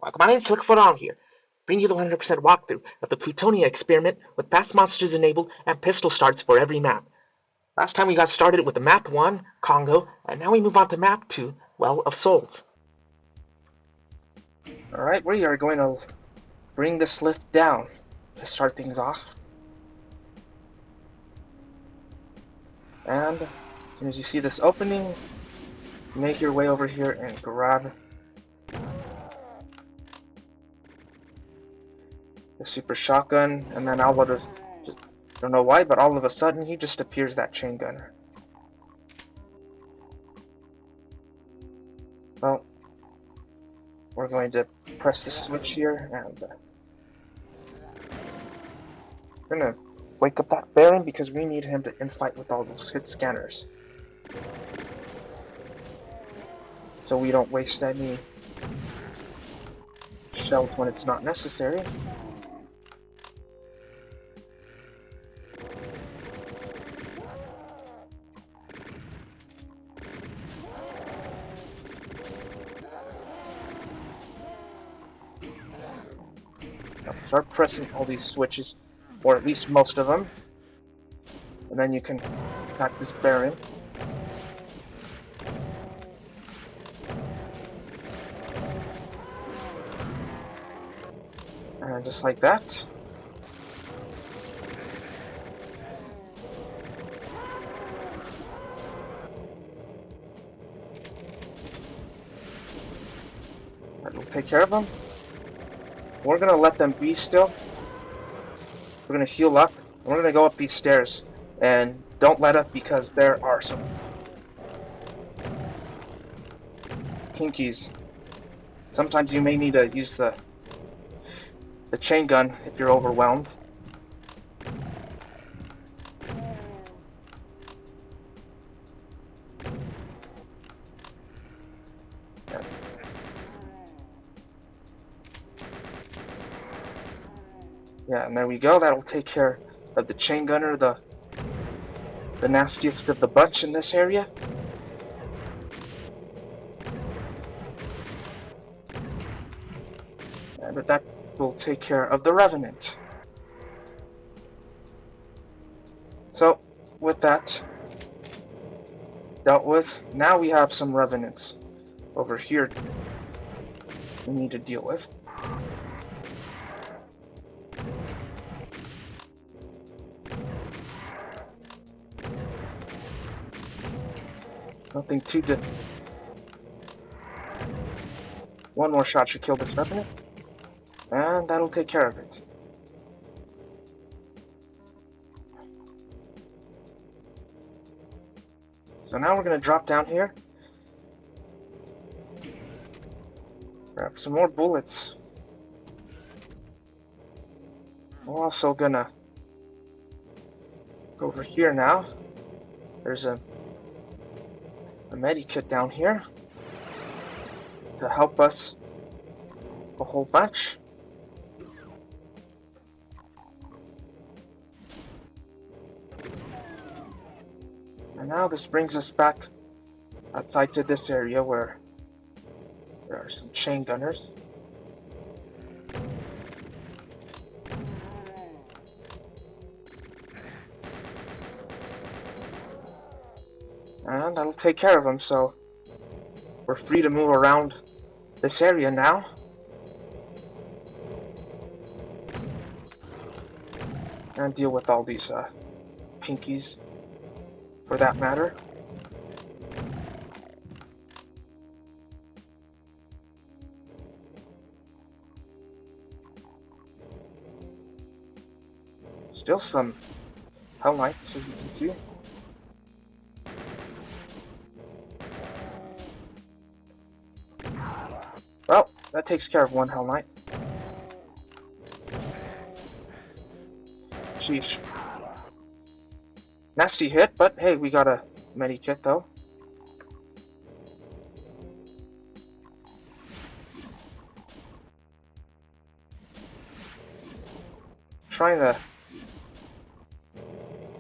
Welcome on in, Slickfoot on here, bringing you the 100% walkthrough of the Plutonia experiment with fast monsters enabled and pistol starts for every map. Last time we got started with the map 1, Congo, and now we move on to map 2, Well of Souls. Alright, we are going to bring this lift down to start things off. And as soon as you see this opening, make your way over here and grab the super shotgun, and then all of a, don't know why, but all of a sudden he just appears that chain gunner. Well, we're going to press the switch here, and we're going to wake up that Baron because we need him to infight with all those hit scanners. So we don't waste any shells when it's not necessary. Now start pressing all these switches, or at least most of them, and then you can attack this Baron. And just like that. That will take care of them. We're going to let them be still. We're going to heal up. And we're going to go up these stairs. And don't let up because there are some pinkies. Sometimes you may need to use the chain gun if you're overwhelmed. Yeah, and there we go. That'll take care of the chain gunner, the nastiest of the bunch in this area. And that will take care of the Revenant. So, with that dealt with, now we have some Revenants over here we need to deal with. Nothing too good. One more shot should kill this Revenant, and that'll take care of it. So now we're going to drop down here, grab some more bullets. We're also going to go over here now. There's a medikit down here to help us a whole bunch. And now this brings us back outside to this area where there are some chain gunners. And that'll take care of them, so we're free to move around this area now. And deal with all these pinkies, for that matter. Still some Hell Knights, as you can see. Well, that takes care of one Hell Knight. Sheesh. Nasty hit, but hey, we got a medikit though. Trying to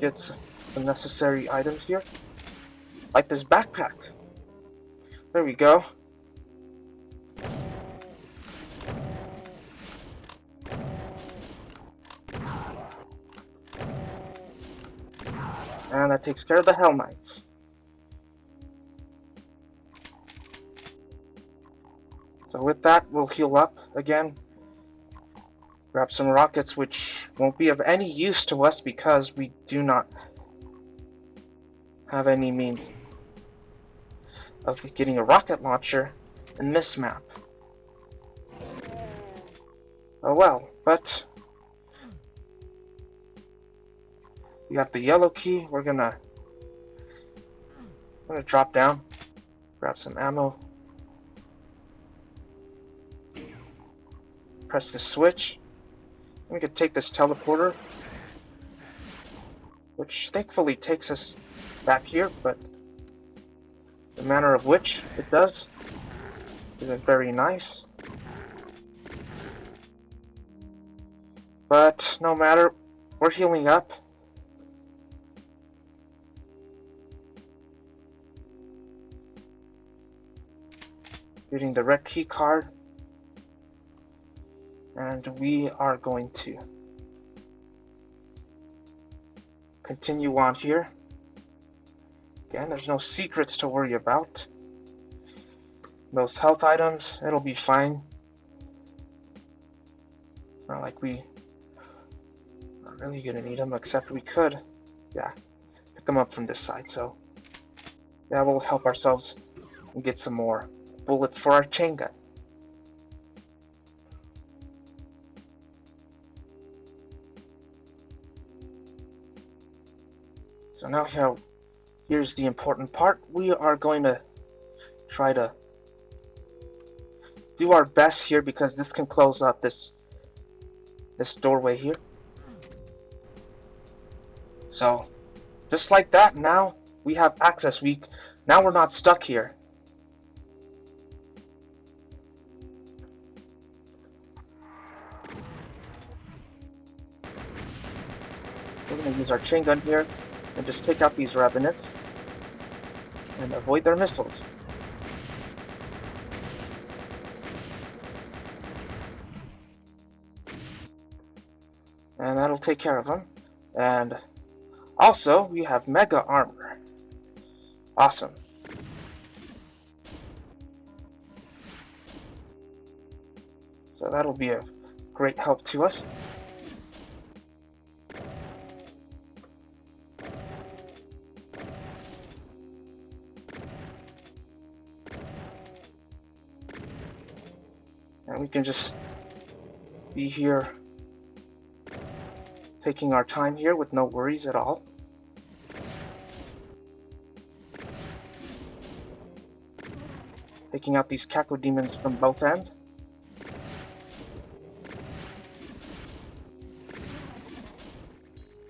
get some necessary items here, like this backpack. There we go. And that takes care of the Hell Knights. So with that, we'll heal up again. Grab some rockets, which won't be of any use to us because we do not have any means of getting a rocket launcher in this map. Oh well, but we got the yellow key. We're gonna drop down, grab some ammo, press the switch. We could take this teleporter, which thankfully takes us back here, but the manner of which it does isn't very nice. But no matter, we're healing up. Getting the red key card. And we are going to continue on here. Again, there's no secrets to worry about. Those health items, it'll be fine. Not like we are really gonna need them, except we could, yeah, pick them up from this side. So that will help ourselves and get some more bullets for our chain gun. So now here's the important part. We are going to try to do our best here because this can close up this doorway here. So just like that, now we have access. Now we're not stuck here. We're going to use our chain gun here and just take out these revenants and avoid their missiles. And that'll take care of them. And also, we have mega armor. Awesome. So that'll be a great help to us. And we can just be here taking our time here with no worries at all. Taking out these cacodemons from both ends.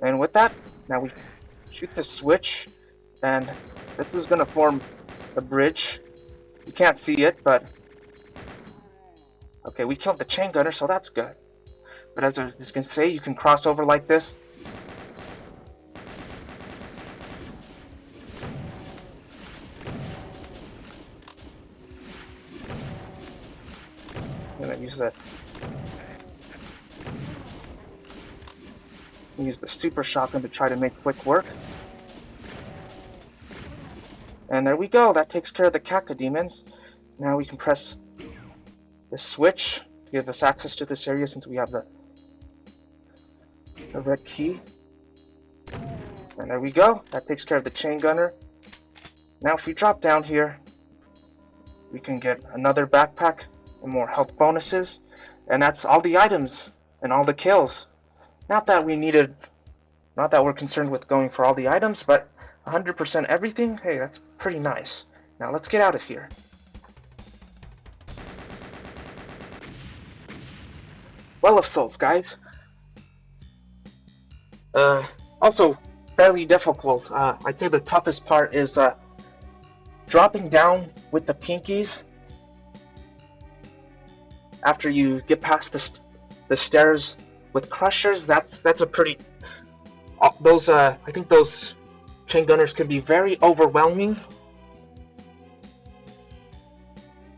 And with that, now we shoot the switch, and this is going to form a bridge. You can't see it, but okay, we killed the chain gunner, so that's good. But as I was going to say, you can cross over like this. I'm going to use the super shotgun to try to make quick work. And there we go. That takes care of the cacodemons. Now we can press the switch to give us access to this area since we have the red key. And there we go. That takes care of the chain gunner. Now if we drop down here, we can get another backpack and more health bonuses. And that's all the items and all the kills. Not that we're concerned with going for all the items, but 100% everything, hey, that's pretty nice. Now let's get out of here. Well of Souls, guys. Also, fairly difficult. I'd say the toughest part is dropping down with the pinkies after you get past the stairs with crushers. That's a pretty. I think those chain gunners can be very overwhelming.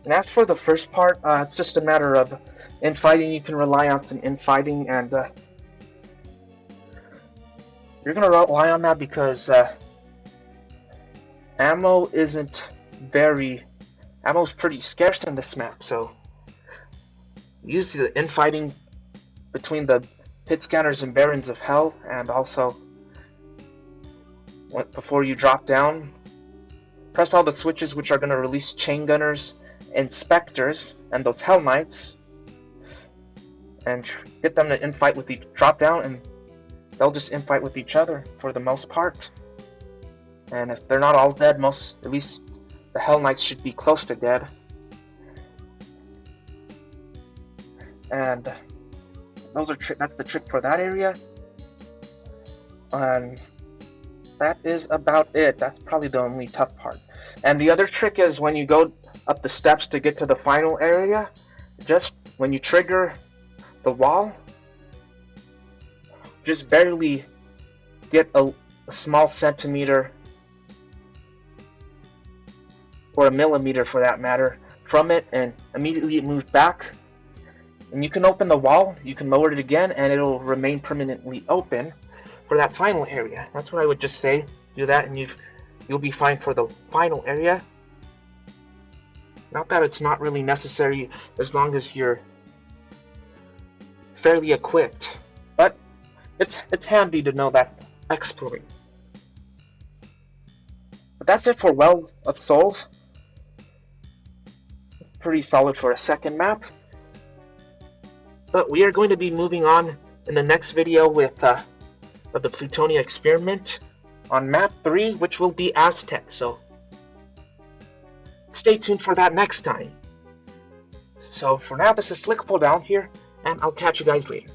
And as for the first part, it's just a matter of infighting. You can rely on some infighting and You're gonna rely on that because ammo's pretty scarce in this map, so use the infighting between the pit scanners and barons of hell, and also before you drop down, press all the switches which are going to release chaingunners, inspectors, and those hell knights, and get them to infight with each drop down, and they'll just infight with each other for the most part. And if they're not all dead, at least the hell knights should be close to dead. And that's the trick for that area. And that is about it. That's probably the only tough part. And the other trick is when you go up the steps to get to the final area, just when you trigger the wall, just barely get a small centimeter or a millimeter for that matter from it, and immediately it moves back. And you can open the wall, you can lower it again, and it'll remain permanently open for that final area. That's what I would just say. Do that and you'll be fine for the final area. Not that it's not really necessary as long as you're fairly equipped, but it's handy to know that exploit. But that's it for Wells of Souls. Pretty solid for a second map. But we are going to be moving on in the next video with of the Plutonia experiment on map 3, which will be Aztec, so stay tuned for that next time. So for now, this is Slickful down here, and I'll catch you guys later.